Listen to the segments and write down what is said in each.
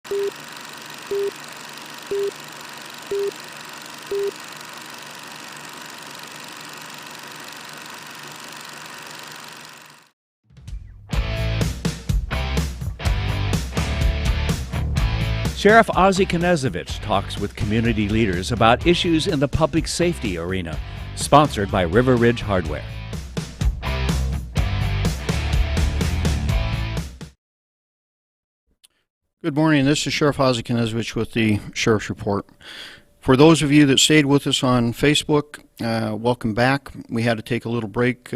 Sheriff Ozzie talks with community leaders about issues in the public safety arena. Sponsored by River Ridge Hardware. Good morning. This is Sheriff Ozzie with the Sheriff's Report. For those of you that stayed with us on Facebook, welcome back. We had to take a little break.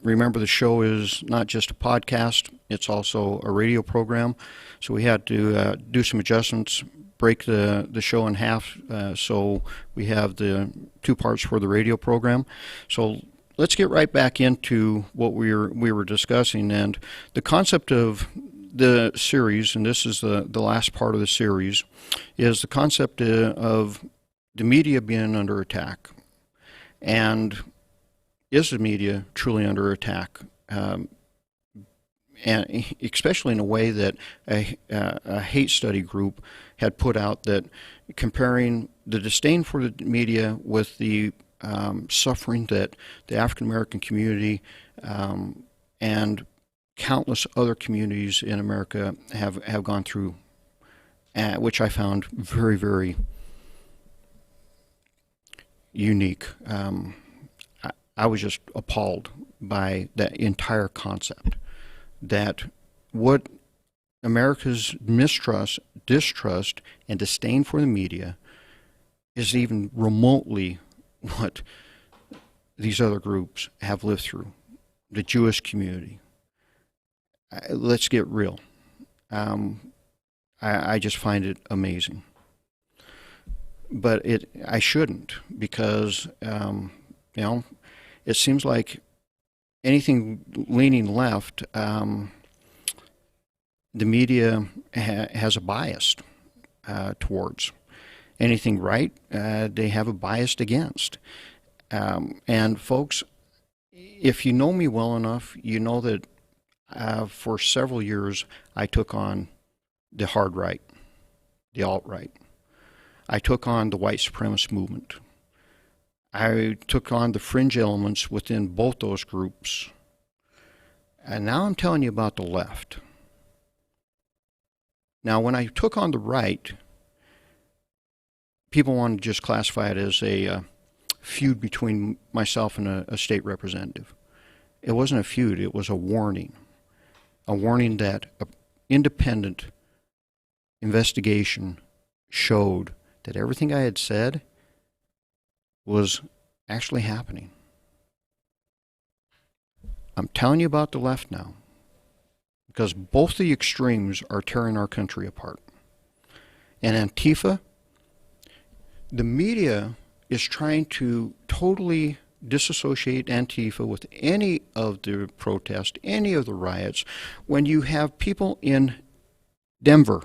Remember, the show is not just a podcast, it's also a radio program. So we had to do some adjustments, break the show in half, so we have the two parts for the radio program. So let's get right back into what we were discussing, and the concept of the series, and this is the last part of the series, is the concept of the media being under attack. And is the media truly under attack? And especially in a way that a hate study group had put out, that comparing the disdain for the media with the suffering that the African American community and countless other communities in America have gone through, which I found very, very unique. I was just appalled by that entire concept, that what America's mistrust, distrust, and disdain for the media is even remotely what these other groups have lived through. The Jewish community. Let's get real. I just find it amazing. But I shouldn't, because it seems like anything leaning left, the media has a bias towards. Anything right, they have a bias against. And folks, if you know me well enough, you know that for several years I took on the hard right, the alt-right. I took on the white supremacist movement. I took on the fringe elements within both those groups. And now I'm telling you about the left. Now, when I took on the right, people want to just classify it as a feud between myself and a state representative. It wasn't a feud, it was a warning. A warning that an independent investigation showed that everything I had said was actually happening. I'm telling you about the left now, because both the extremes are tearing our country apart. And Antifa, the media is trying to totally disassociate Antifa with any of the protests, any of the riots, when you have people in Denver,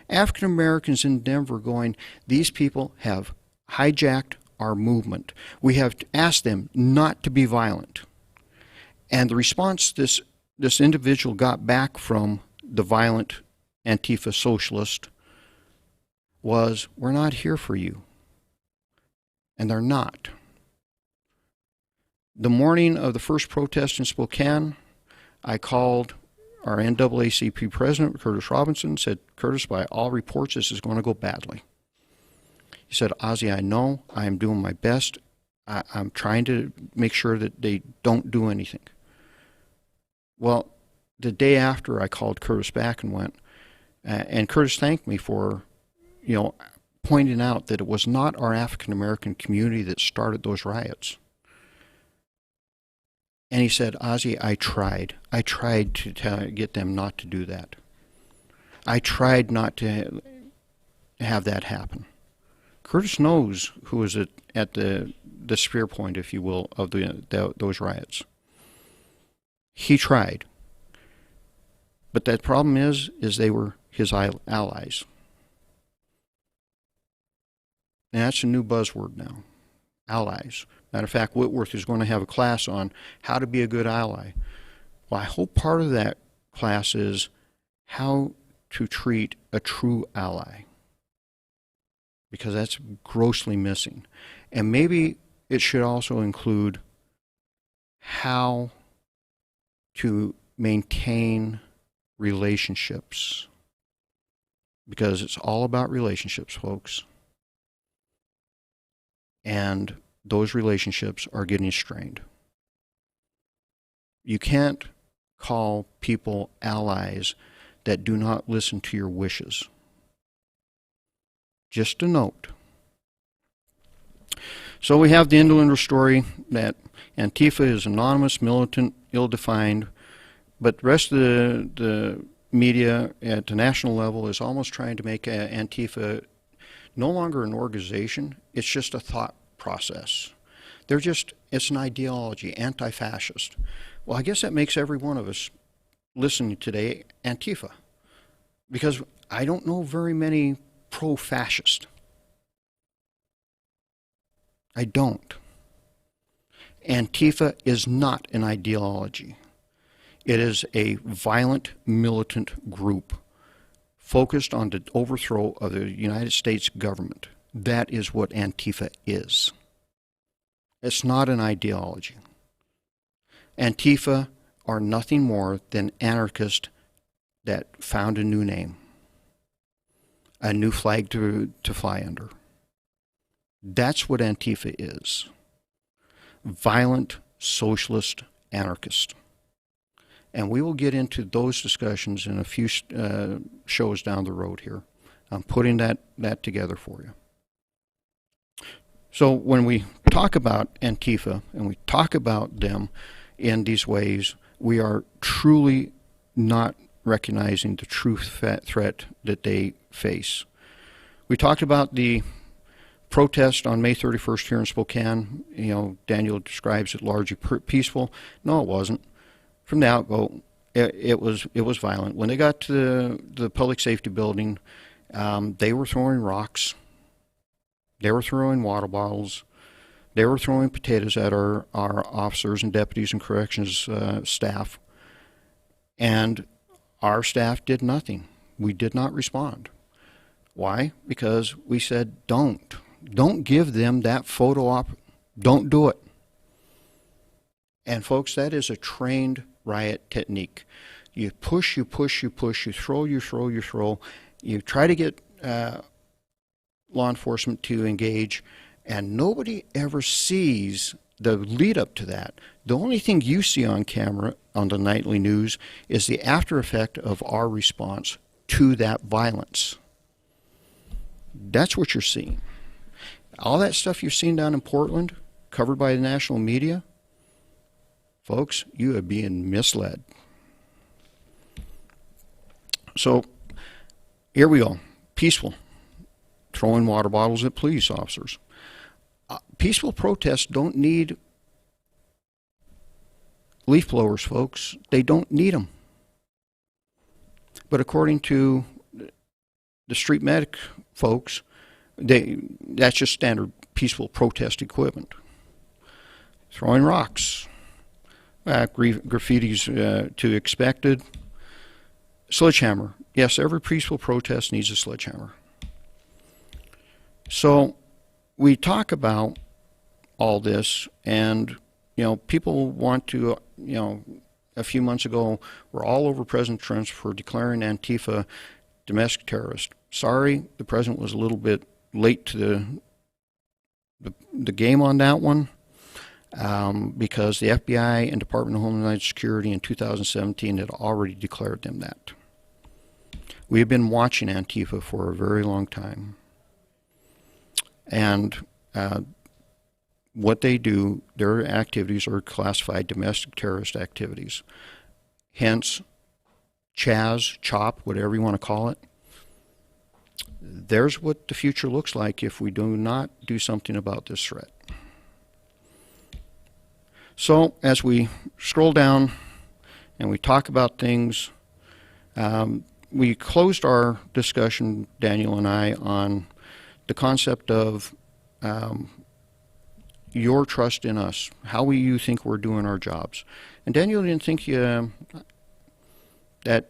African Americans in Denver, going, these people have hijacked our movement. We have asked them not to be violent. And the response this individual got back from the violent Antifa socialist was, we're not here for you. And they're not. The morning of the first protest in Spokane, I called our NAACP president, Curtis Robinson, said, Curtis, by all reports, this is going to go badly. He said, Ozzie, I know, I am doing my best. I'm trying to make sure that they don't do anything. Well, the day after, I called Curtis back and went, and Curtis thanked me for, pointing out that it was not our African American community that started those riots. And he said, Ozzie, I tried to get them not to do that. I tried not to have that happen. Curtis knows who was at the spear point, if you will, of those riots. He tried. But that problem is they were his allies. And that's a new buzzword now, allies. Matter of fact, Whitworth is going to have a class on how to be a good ally. Well, I hope part of that class is how to treat a true ally, because that's grossly missing. And maybe it should also include how to maintain relationships, because it's all about relationships, folks. And those relationships are getting strained. You can't call people allies that do not listen to your wishes. Just a note. So we have the Inlander story that Antifa is anonymous, militant, ill-defined, but the rest of the media at the national level is almost trying to make Antifa no longer an organization. It's just a thought process. It's an ideology, anti-fascist. Well, I guess that makes every one of us listening today Antifa, because I don't know very many pro-fascist. I don't. Antifa is not an ideology. It is a violent, militant group focused on the overthrow of the United States government. That is what Antifa is. It's not an ideology. Antifa are nothing more than anarchists that found a new name, a new flag to fly under. That's what Antifa is. Violent, socialist, anarchist. And we will get into those discussions in a few shows down the road here. I'm putting that together for you. So when we talk about Antifa and we talk about them in these ways, we are truly not recognizing the true threat that they face. We talked about the protest on May 31st here in Spokane. You know, Daniel describes it largely peaceful. No, it wasn't. From the outgo, it was violent. When they got to the public safety building, they were throwing rocks. They were throwing water bottles. They were throwing potatoes at our officers and deputies and corrections staff. And our staff did nothing. We did not respond. Why? Because we said, don't give them that photo op. Don't do it. And folks, that is a trained riot technique. You push, you push, you push, you throw, you throw, you throw. You try to get law enforcement to engage, and nobody ever sees the lead up to that. The only thing you see on camera on the nightly news is the after effect of our response to that violence. That's what you're seeing. All that stuff you've seen down in Portland, covered by the national media, folks, you are being misled. So here we go. Peaceful. Throwing water bottles at police officers. Peaceful protests don't need leaf blowers, folks. They don't need them. But according to the street medic folks, that's just standard peaceful protest equipment. Throwing rocks. Graffiti's to expected. Sledgehammer. Yes, every peaceful protest needs a sledgehammer. So we talk about all this, and people want to, a few months ago, we're all over President Trump for declaring Antifa domestic terrorist. Sorry, the president was a little bit late to the game on that one, because the FBI and Department of Homeland Security in 2017 had already declared them that. We have been watching Antifa for a very long time. And what they do, their activities are classified domestic terrorist activities. Hence, Chaz, CHOP, whatever you want to call it. There's what the future looks like if we do not do something about this threat. So as we scroll down and we talk about things, we closed our discussion, Daniel and I, on the concept of your trust in us, how you think we're doing our jobs. And Daniel didn't think that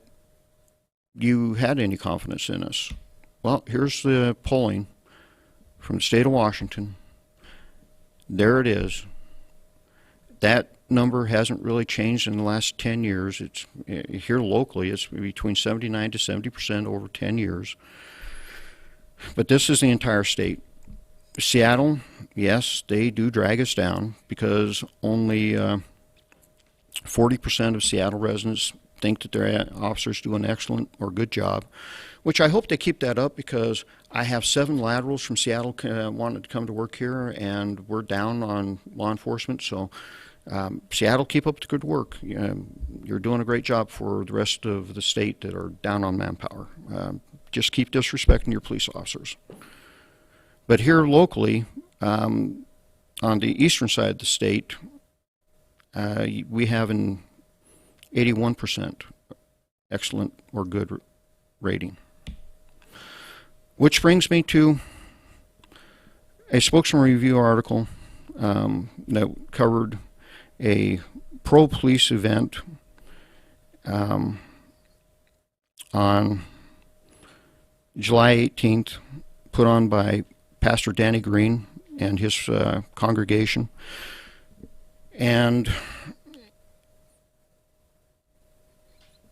you had any confidence in us. Well, here's the polling from the state of Washington. There it is. That number hasn't really changed in the last 10 years. It's here locally, it's between 79 to 70% over 10 years. But this is the entire state. Seattle, yes, they do drag us down because only 40% of Seattle residents think that their officers do an excellent or good job, which I hope they keep that up, because I have 7 laterals from Seattle wanting to come to work here, and we're down on law enforcement. So Seattle, keep up the good work. You're doing a great job for the rest of the state that are down on manpower. Just keep disrespecting your police officers. But here locally, on the eastern side of the state, we have an 81% excellent or good rating. Which brings me to a Spokesman Review article that covered a pro-police event on July 18th, put on by Pastor Danny Green and his congregation. And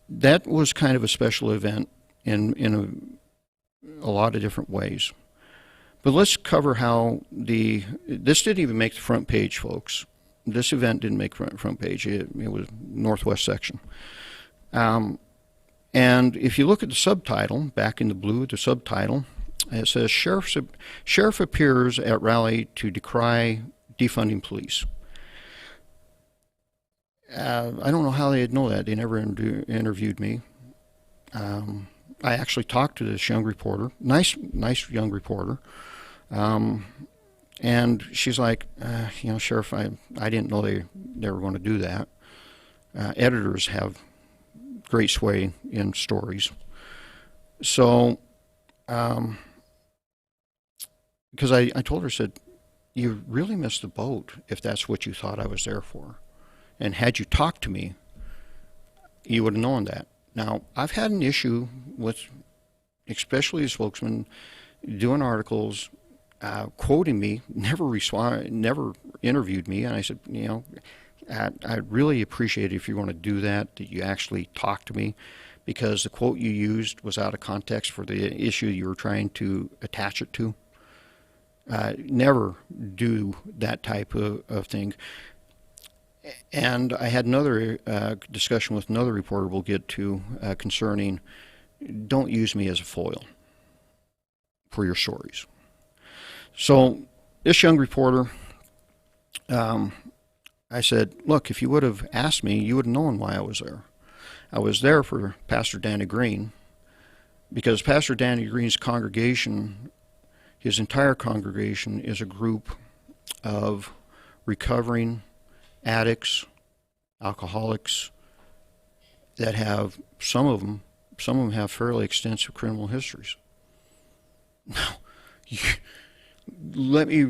that was kind of a special event in a lot of different ways. But let's cover how this didn't even make the front page, folks. This event didn't make front page. It was Northwest section. And if you look at the subtitle, back in the blue, the subtitle, it says, Sheriff appears at rally to decry defunding police. I don't know how they'd know that. They never interviewed me. I actually talked to this young reporter, nice young reporter, and she's like, Sheriff, I didn't know they were going to do that. Editors have great sway in stories. So, because I told her, I said, you really missed the boat if that's what you thought I was there for. And had you talked to me, you would have known that. Now, I've had an issue with, especially a spokesman, doing articles, quoting me, never interviewed me, and I said, I'd really appreciate it if you want to do that you actually talk to me, because the quote you used was out of context for the issue you were trying to attach it to. Never do that type of thing. And I had another discussion with another reporter we'll get to concerning, don't use me as a foil for your stories. So this young reporter, I said, look, if you would have asked me, you would have known why I was there. I was there for Pastor Danny Green, because Pastor Danny Green's congregation, his entire congregation, is a group of recovering addicts, alcoholics, that have, some of them have fairly extensive criminal histories. Now, let me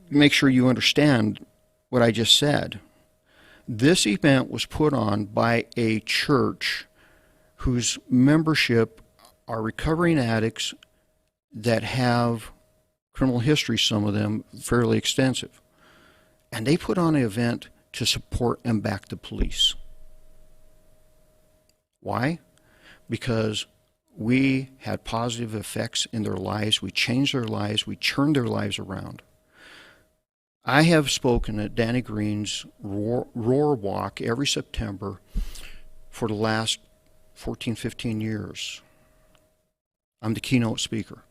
make sure you understand what I just said. This event was put on by a church whose membership are recovering addicts that have criminal history, some of them fairly extensive. And they put on an event to support and back the police. Why? Because we had positive effects in their lives. We changed their lives. We turned their lives around. I have spoken at Danny Green's Roar Walk every September for the last 14, 15 years. I'm the keynote speaker.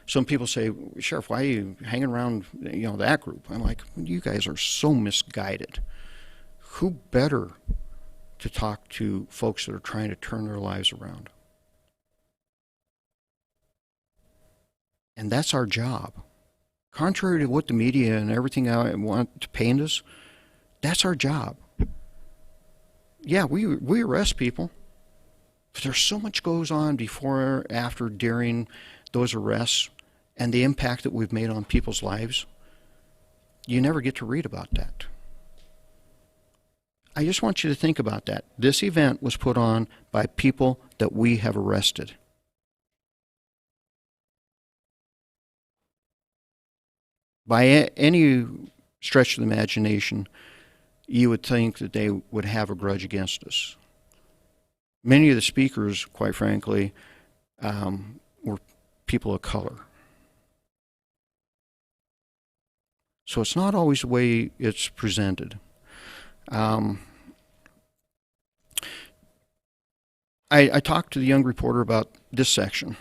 Some people say, Sheriff, why are you hanging around that group? I'm like, you guys are so misguided. Who better to talk to folks that are trying to turn their lives around? And that's our job. Contrary to what the media and everything I want to paint us, that's our job. Yeah, we arrest people, but there's so much goes on before, after, during those arrests, and the impact that we've made on people's lives. You never get to read about that. I just want you to think about that. This event was put on by people that we have arrested. By any stretch of the imagination, you would think that they would have a grudge against us. Many of the speakers, quite frankly, were people of color. So it's not always the way it's presented. I talked to the young reporter about this section.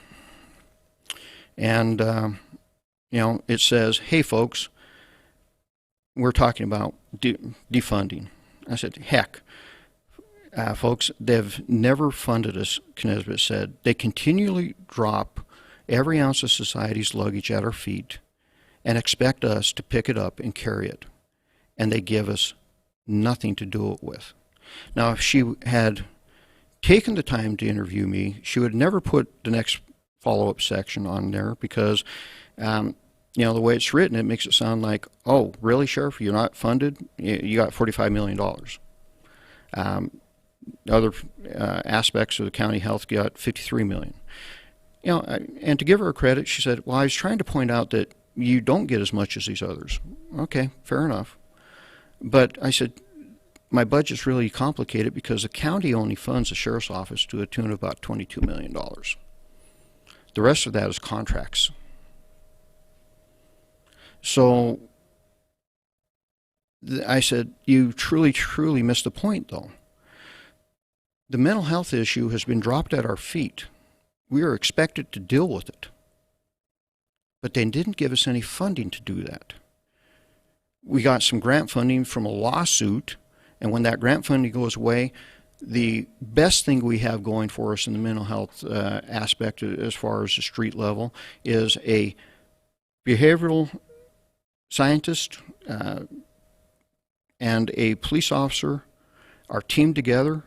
And, it says, hey, folks, we're talking about defunding. I said, heck, folks, they've never funded us, Knesset said. They continually drop every ounce of society's luggage at our feet and expect us to pick it up and carry it. And they give us nothing to do it with. Now, if she had taken the time to interview me, she would never put the next follow-up section on there because, the way it's written, it makes it sound like, oh, really, Sheriff, you're not funded? You got $45 million. Other aspects of the county health got $53 million. And to give her credit, she said, well, I was trying to point out that you don't get as much as these others. Okay, fair enough. But I said, my budget's really complicated because the county only funds the sheriff's office to a tune of about $22 million. The rest of that is contracts. So I said, you truly, truly missed the point, though. The mental health issue has been dropped at our feet. We are expected to deal with it. But they didn't give us any funding to do that. We got some grant funding from a lawsuit, and when that grant funding goes away, the best thing we have going for us in the mental health aspect as far as the street level is a behavioral scientist and a police officer are teamed together,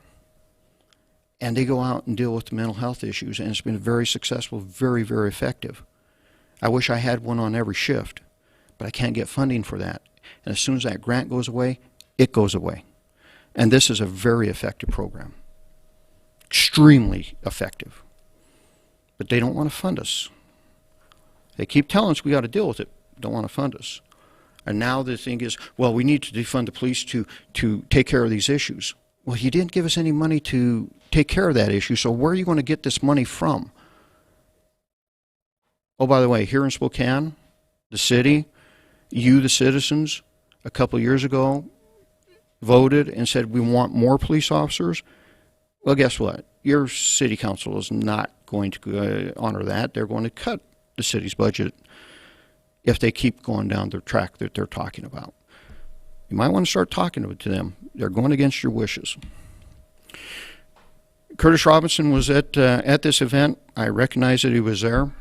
and they go out and deal with the mental health issues, and it's been very successful, very, very effective. I wish I had one on every shift, but I can't get funding for that. And as soon as that grant goes away, it goes away. And this is a very effective program. Extremely effective. But they don't want to fund us. They keep telling us we got to deal with it. Don't want to fund us. And now the thing is, well, we need to defund the police to take care of these issues. Well, you didn't give us any money to take care of that issue, so where are you going to get this money from? Oh, by the way, here in Spokane, the city, you, the citizens, a couple years ago, voted and said we want more police officers. Well, guess what? Your city council is not going to honor that. They're going to cut the city's budget if they keep going down the track that they're talking about. You might want to start talking to them. They're going against your wishes. Curtis Robinson was at this event. I recognize that he was there.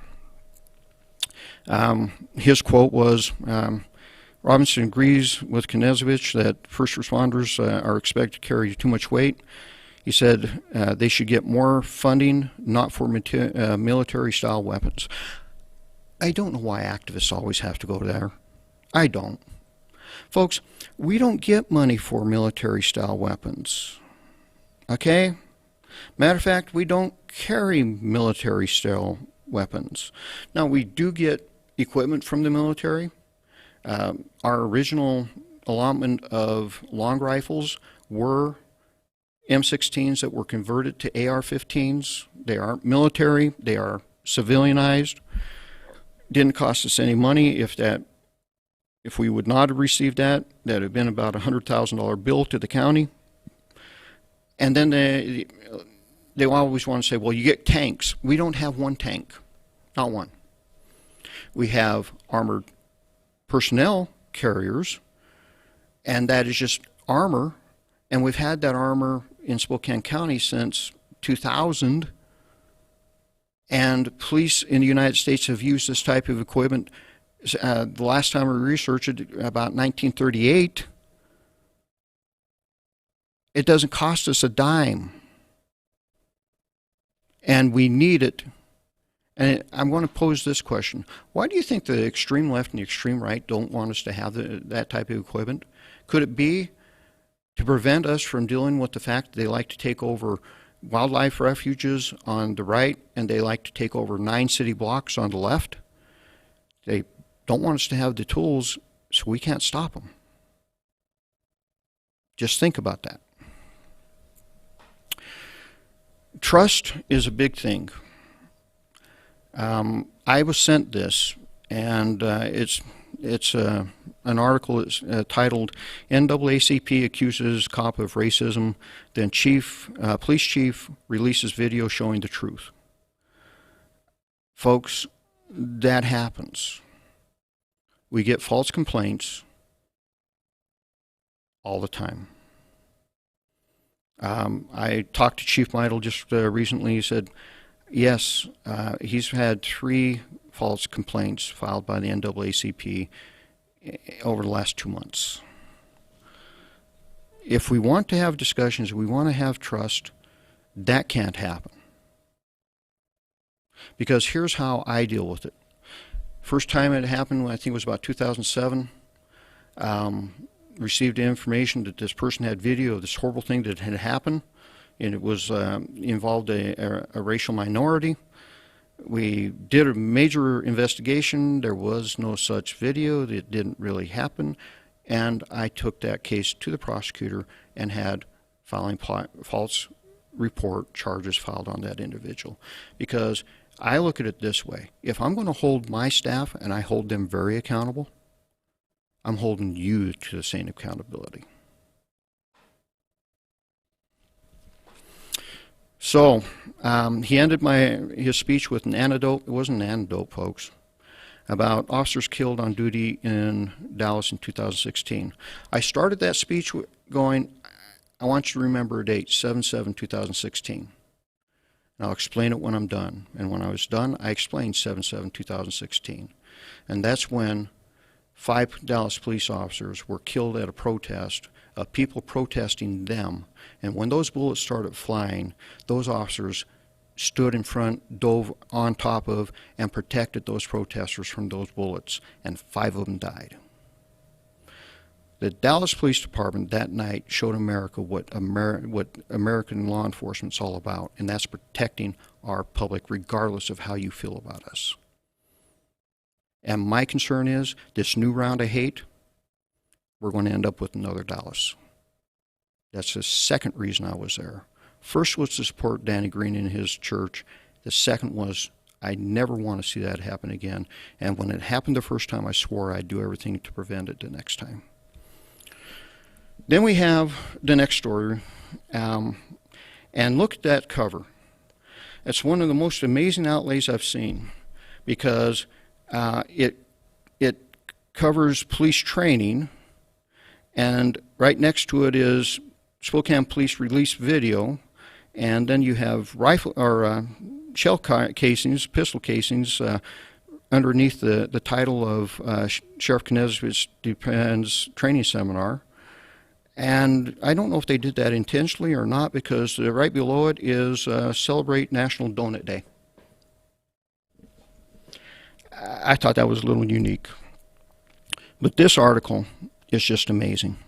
His quote was, Robinson agrees with Knesset that first responders are expected to carry too much weight. He said they should get more funding, not for military-style weapons. I don't know why activists always have to go there. I don't. Folks, we don't get money for military-style weapons. Okay? Matter of fact, we don't carry military-style weapons. Now, we do get equipment from the military. Our original allotment of long rifles were M16s that were converted to AR-15s. They aren't military. They are civilianized. Didn't cost us any money. If we would not have received that, that would have been about a $100,000 bill to the county. And then they always want to say, well, you get tanks. We don't have one tank. Not one. We have armored personnel carriers, and that is just armor. And we've had that armor in Spokane County since 2000. And police in the United States have used this type of equipment. The last time we researched it, about 1938. It doesn't cost us a dime. And we need it. And I'm going to pose this question. Why do you think the extreme left and the extreme right don't want us to have that type of equipment? Could it be to prevent us from dealing with the fact that they like to take over wildlife refuges on the right and they like to take over 9 city blocks on the left. They don't want us to have the tools, so we can't stop them. Just think about that. Trust is a big thing. I was sent this, and it's an article that's titled "NAACP Accuses Cop of Racism, Then Police Chief Releases Video Showing the Truth." Folks, that happens. We get false complaints all the time. I talked to Chief Lytle just recently. He said, yes, he's had 3 false complaints filed by the NAACP over the last 2 months. If we want to have discussions, we want to have trust, that can't happen. Because here's how I deal with it. First time it happened, I think it was about 2007, received information that this person had video of this horrible thing that had happened, and it was involved a racial minority. We did a major investigation. There was no such video. It didn't really happen. And I took that case to the prosecutor and had false report charges filed on that individual. Because I look at it this way. If I'm going to hold my staff, and I hold them very accountable, I'm holding you to the same accountability. So he ended his speech with an anecdote. It wasn't an anecdote, folks, about officers killed on duty in Dallas in 2016. I started that speech going, I want you to remember a date, 7/7/2016. And I'll explain it when I'm done. And when I was done, I explained 7/7/2016. And that's when 5 Dallas police officers were killed at a protest of people protesting them. And when those bullets started flying, those officers stood in front, dove on top of, and protected those protesters from those bullets, and 5 of them died. The Dallas Police Department that night showed America what American law enforcement is all about, and that's protecting our public regardless of how you feel about us. And my concern is, this new round of hate, we're going to end up with another Dallas. That's the second reason I was there. First was to support Danny Green in his church. The second was, I never want to see that happen again. And when it happened the first time, I swore I'd do everything to prevent it the next time. Then we have the next story. And look at that cover. It's one of the most amazing outlays I've seen, because it covers police training, and right next to it is Spokane Police release video, and then you have rifle or shell casings, pistol casings, underneath the title of Sheriff Knezevich's Depends Training Seminar. And I don't know if they did that intentionally or not, because right below it is Celebrate National Donut Day. I thought that was a little unique. But this article is just amazing.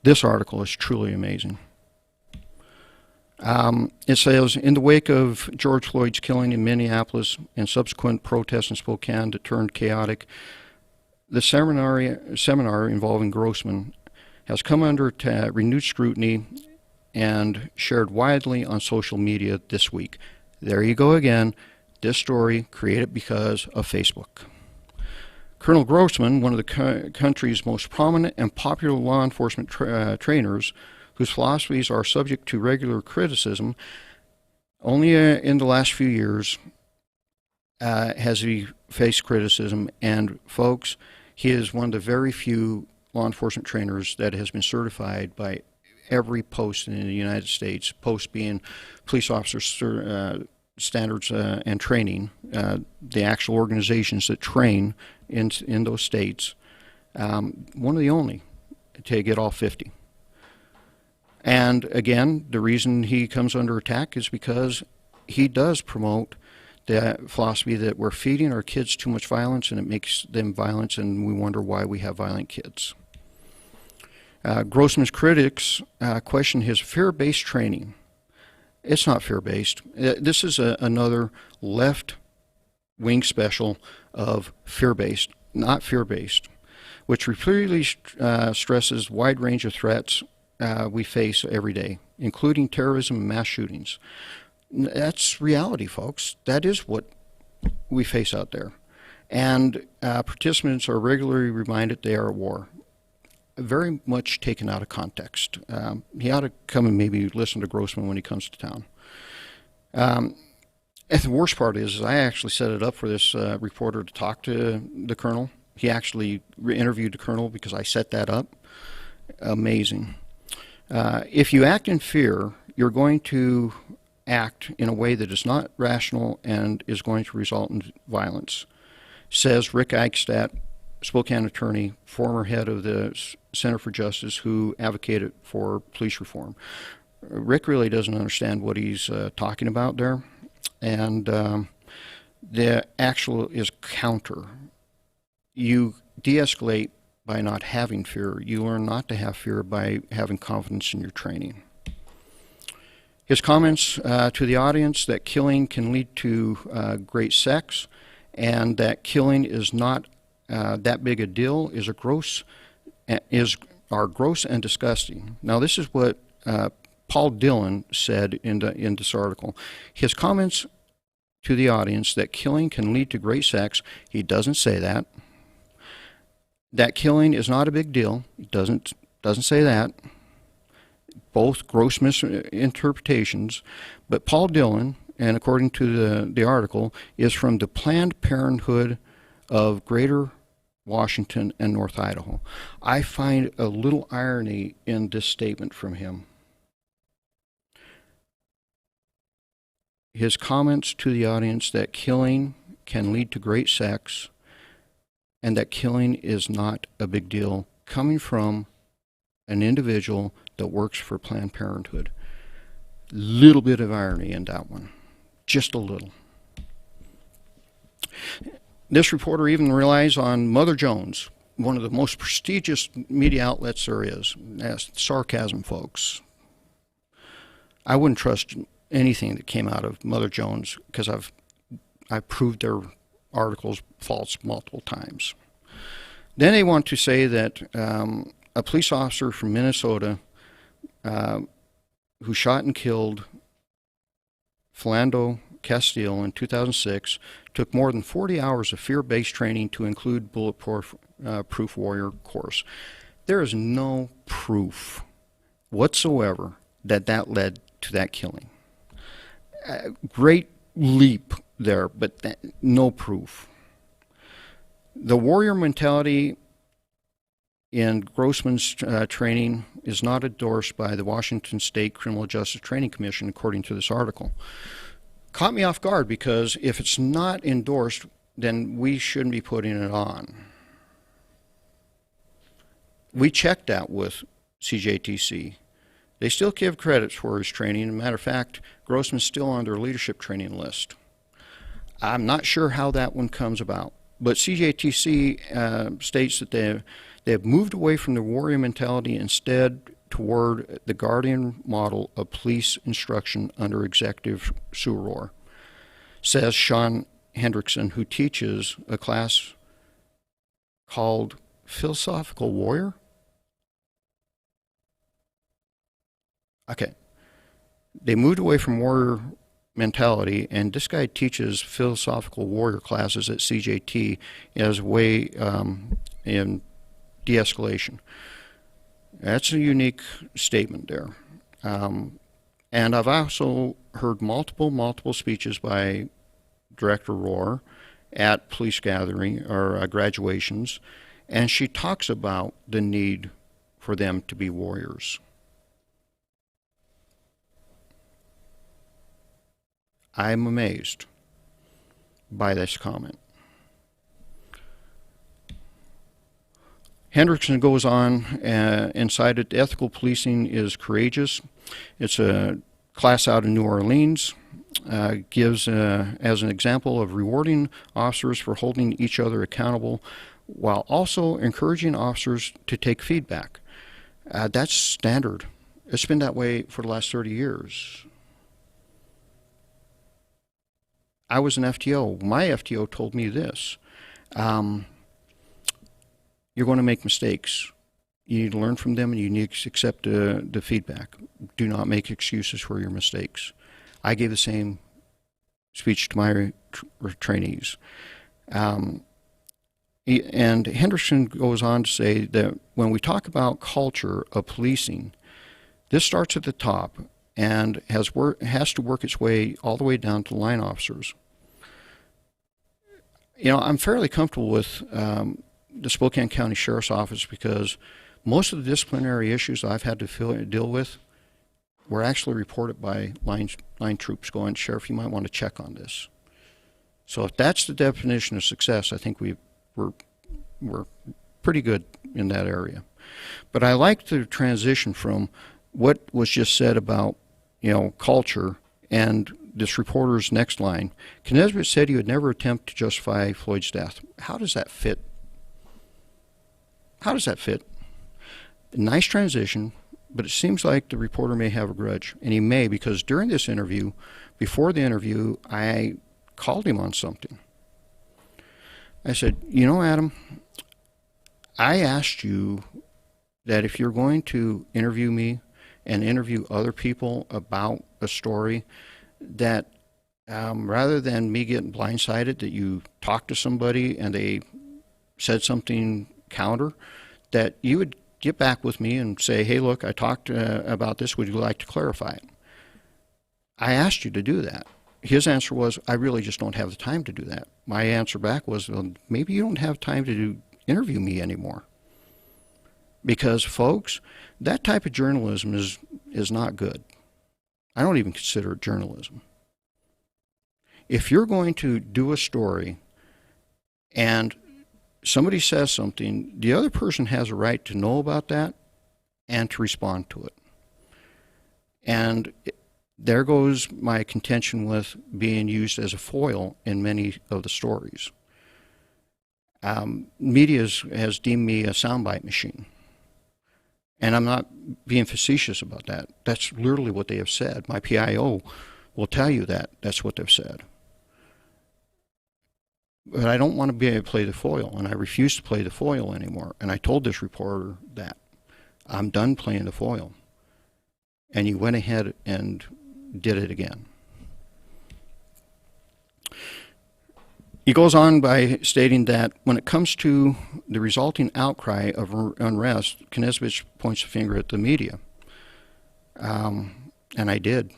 This article is truly amazing. It says, in the wake of George Floyd's killing in Minneapolis and subsequent protests in Spokane that turned chaotic, the seminar involving Grossman has come under renewed scrutiny and shared widely on social media this week. There you go again. This story created because of Facebook. Colonel Grossman, one of the country's most prominent and popular law enforcement trainers, whose philosophies are subject to regular criticism, only in the last few years has he faced criticism. And folks, he is one of the very few law enforcement trainers that has been certified by every post in the United States, post being police officer standards and training, the actual organizations that train in those states, one of the only to get all 50. And again, the reason he comes under attack is because he does promote the philosophy that we're feeding our kids too much violence, and it makes them violent, and we wonder why we have violent kids. Grossman's critics question his fear-based training. It's not fear-based. This is another left-wing special of fear-based, not fear-based, which repeatedly stresses wide range of threats we face every day, including terrorism and mass shootings. That's reality, folks. That is what we face out there. And participants are regularly reminded they are at war. Very much taken out of context. He ought to come and maybe listen to Grossman when he comes to town. And the worst part is I actually set it up for this reporter to talk to the colonel. He actually interviewed the colonel because I set that up. Amazing. If you act in fear, you're going to act in a way that is not rational and is going to result in violence, says Rick Eichstadt, Spokane attorney, former head of the Center for Justice, who advocated for police reform. Rick really doesn't understand what he's talking about there, and the actual is counter. You de-escalate by not having fear. You learn not to have fear by having confidence in your training. His comments to the audience that killing can lead to great sex and that killing is not that big a deal are gross and disgusting. Now this is what Paul Dillon said in this article. His comments to the audience that killing can lead to great sex, he doesn't say that. That killing is not a big deal, he doesn't say that. Both gross misinterpretations, but Paul Dillon, and according to the article, is from the Planned Parenthood of Greater Washington and North Idaho. I find a little irony in this statement from him. His comments to the audience that killing can lead to great sex and that killing is not a big deal, coming from an individual that works for Planned Parenthood. Little bit of irony in that one, just a little. This reporter even relies on Mother Jones, one of the most prestigious media outlets there is. That's sarcasm, folks. I wouldn't trust anything that came out of Mother Jones because I've proved their articles false multiple times. Then they want to say that a police officer from Minnesota who shot and killed Philando Castile in 2006 took more than 40 hours of fear-based training to include bulletproof warrior course. There is no proof whatsoever that led to that killing. Great leap there, but no proof. The warrior mentality in Grossman's training is not endorsed by the Washington State Criminal Justice Training Commission, according to this article. Caught me off guard because if it's not endorsed, then we shouldn't be putting it on. We checked that with CJTC. They still give credits for his training. As a matter of fact, Grossman's still on their leadership training list. I'm not sure how that one comes about, but CJTC states that they have moved away from the warrior mentality instead toward the guardian model of police instruction under Executive SUROR, says Sean Hendrickson, who teaches a class called Philosophical Warrior. Okay. They moved away from warrior mentality, and this guy teaches philosophical warrior classes at CJT as a way in de-escalation. That's a unique statement there. And I've also heard multiple speeches by Director Rohr at police gathering or graduations, and she talks about the need for them to be warriors. I'm amazed by this comment. Hendrickson goes on and cited ethical policing is courageous. It's a class out in New Orleans. Gives as an example of rewarding officers for holding each other accountable while also encouraging officers to take feedback. That's standard. It's been that way for the last 30 years. I was an FTO. My FTO told me this. You're going to make mistakes. You need to learn from them and you need to accept the feedback. Do not make excuses for your mistakes. I gave the same speech to my trainees. And Henderson goes on to say that when we talk about culture of policing, this starts at the top and has to work its way all the way down to line officers. I'm fairly comfortable with the Spokane County Sheriff's Office because most of the disciplinary issues I've had to deal with were actually reported by line troops going, Sheriff, you might want to check on this. So if that's the definition of success, I think we're pretty good in that area. But I like the transition from what was just said about, culture and this reporter's next line. Knesset said he would never attempt to justify Floyd's death. How does that fit? How does that fit? Nice transition, but it seems like the reporter may have a grudge. And he may, because during this interview, before the interview, I called him on something. I said, Adam, I asked you that if you're going to interview me and interview other people about a story, that rather than me getting blindsided that you talked to somebody and they said something counter, that you would get back with me and say, hey, look, I talked about this. Would you like to clarify it? I asked you to do that. His answer was, I really just don't have the time to do that. My answer back was, well, maybe you don't have time to interview me anymore. Because, folks, that type of journalism is not good. I don't even consider it journalism. If you're going to do a story and somebody says something, the other person has a right to know about that and to respond to it. And there goes my contention with being used as a foil in many of the stories. Media has deemed me a soundbite machine. And I'm not being facetious about that. That's literally what they have said. My PIO will tell you that. That's what they've said. But I don't want to be able to play the foil, and I refuse to play the foil anymore. And I told this reporter that. I'm done playing the foil. And he went ahead and did it again. He goes on by stating that when it comes to the resulting outcry of unrest, Knesset points the finger at the media. And I did.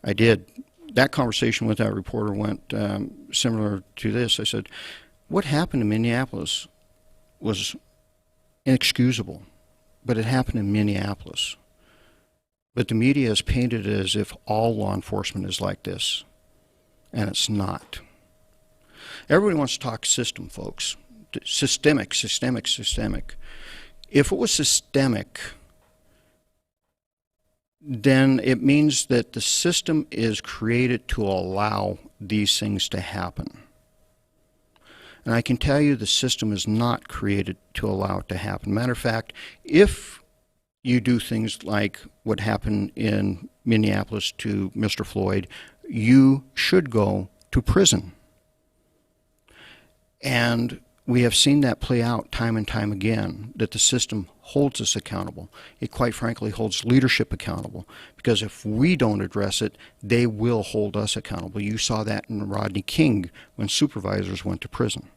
That conversation with that reporter went similar to this. I said, what happened in Minneapolis was inexcusable, but it happened in Minneapolis. But the media is painted as if all law enforcement is like this. And it's not. Everybody wants to talk system, folks. Systemic. If it was systemic, then it means that the system is created to allow these things to happen. And I can tell you the system is not created to allow it to happen. Matter of fact, if you do things like what happened in Minneapolis to Mr. Floyd, you should go to prison. And we have seen that play out time and time again, that the system holds us accountable. It quite frankly holds leadership accountable, because if we don't address it, they will hold us accountable. You saw that in Rodney King when supervisors went to prison.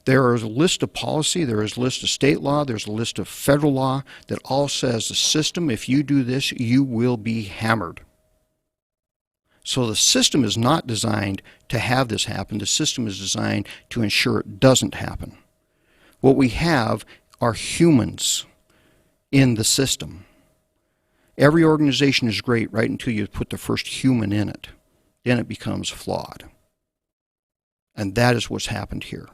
There is a list of policy, there is a list of state law, there's a list of federal law that all says the system, if you do this, you will be hammered. So the system is not designed to have this happen. The system is designed to ensure it doesn't happen. What we have are humans in the system. Every organization is great right until you put the first human in it. Then it becomes flawed. And that is what's happened here.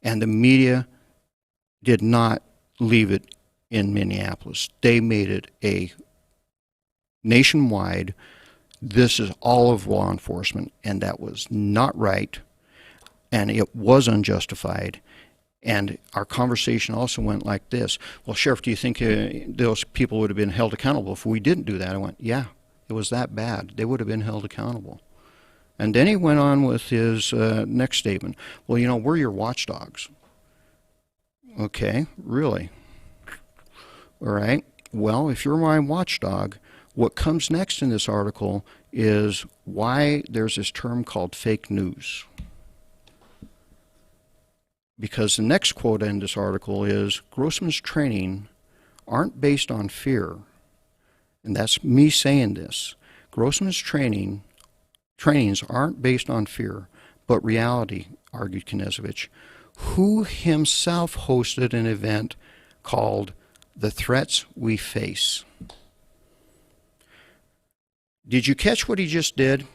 And the media did not leave it in Minneapolis. They made it a nationwide, this is all of law enforcement, and that was not right. and it was unjustified. And our conversation also went like this: well, Sheriff, do you think those people would have been held accountable if we didn't do that? I went, yeah, it was that bad. They would have been held accountable. And then he went on with his next statement. Well, you know, we're your watchdogs. Okay, really? All right. Well, if you're my watchdog, what comes next in this article is why there's this term called fake news. Because the next quote in this article is, Grossman's training aren't based on fear. And that's me saying this. Grossman's trainings aren't based on fear, but reality, argued Knezevich, who himself hosted an event called The Threats We Face. Did you catch what he just did?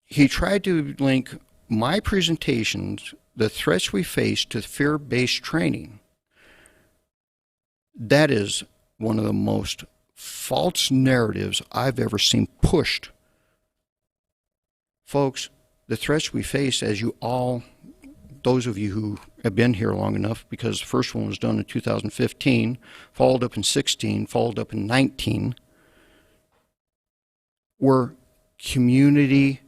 He tried to link my presentations, The Threats We Face, to fear-based training. That is one of the most false narratives I've ever seen pushed. Folks, the threats we face, as you all, those of you who have been here long enough, because the first one was done in 2015, followed up in 16, followed up in 19, were community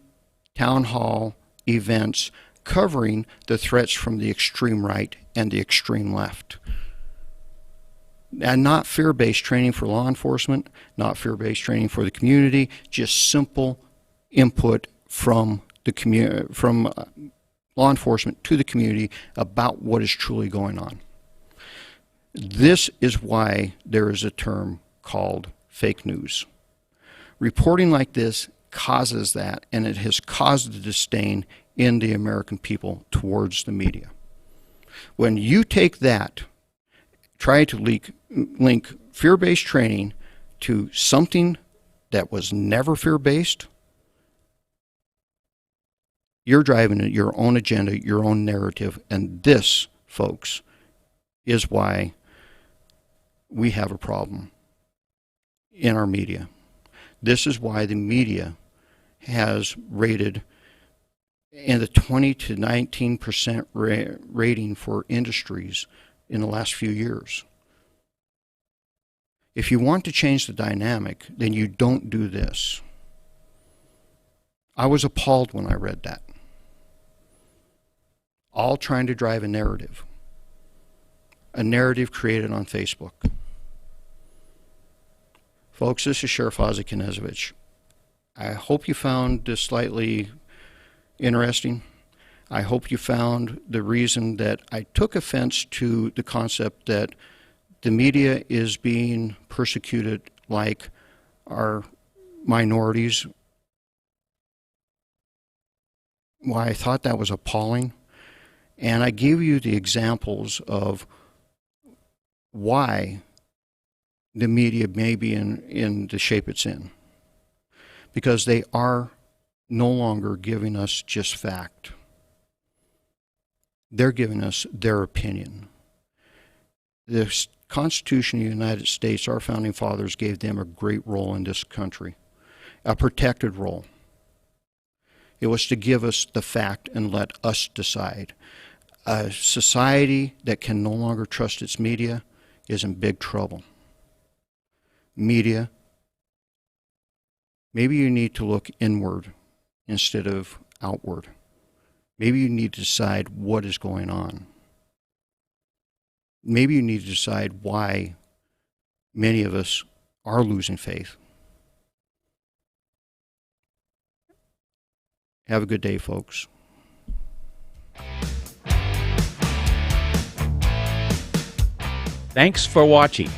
town hall events covering the threats from the extreme right and the extreme left. And not fear-based training for law enforcement, not fear-based training for the community, just simple input from the from law enforcement to the community about what is truly going on. This is why there is a term called fake news. Reporting like this causes that, and it has caused the disdain in the American people towards the media. When you take that, try to link fear-based training to something that was never fear-based, you're driving your own agenda, your own narrative, and this, folks, is why we have a problem in our media. This is why the media has rated in the 20 to 19% rating for industries in the last few years. If you want to change the dynamic, then you don't do this. I was appalled when I read that. All trying to drive a narrative created on Facebook. Folks, this is Sheriff Ozzie Knezevich. I hope you found this slightly interesting. I hope you found the reason that I took offense to the concept that the media is being persecuted like our minorities. Why I thought that was appalling. And I gave you the examples of why the media may be in the shape it's in. Because they are no longer giving us just fact. They're giving us their opinion. The Constitution of the United States, our founding fathers gave them a great role in this country, a protected role. It was to give us the fact and let us decide. A society that can no longer trust its media is in big trouble. Media, maybe you need to look inward instead of outward. Maybe you need to decide what is going on. Maybe you need to decide why many of us are losing faith. Have a good day, folks. Thanks for watching.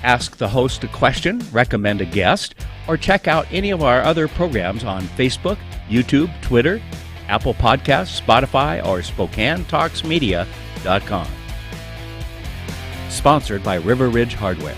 Ask the host a question, recommend a guest, or check out any of our other programs on Facebook, YouTube, Twitter, Apple Podcasts, Spotify, or SpokaneTalksMedia.com. Sponsored by River Ridge Hardware.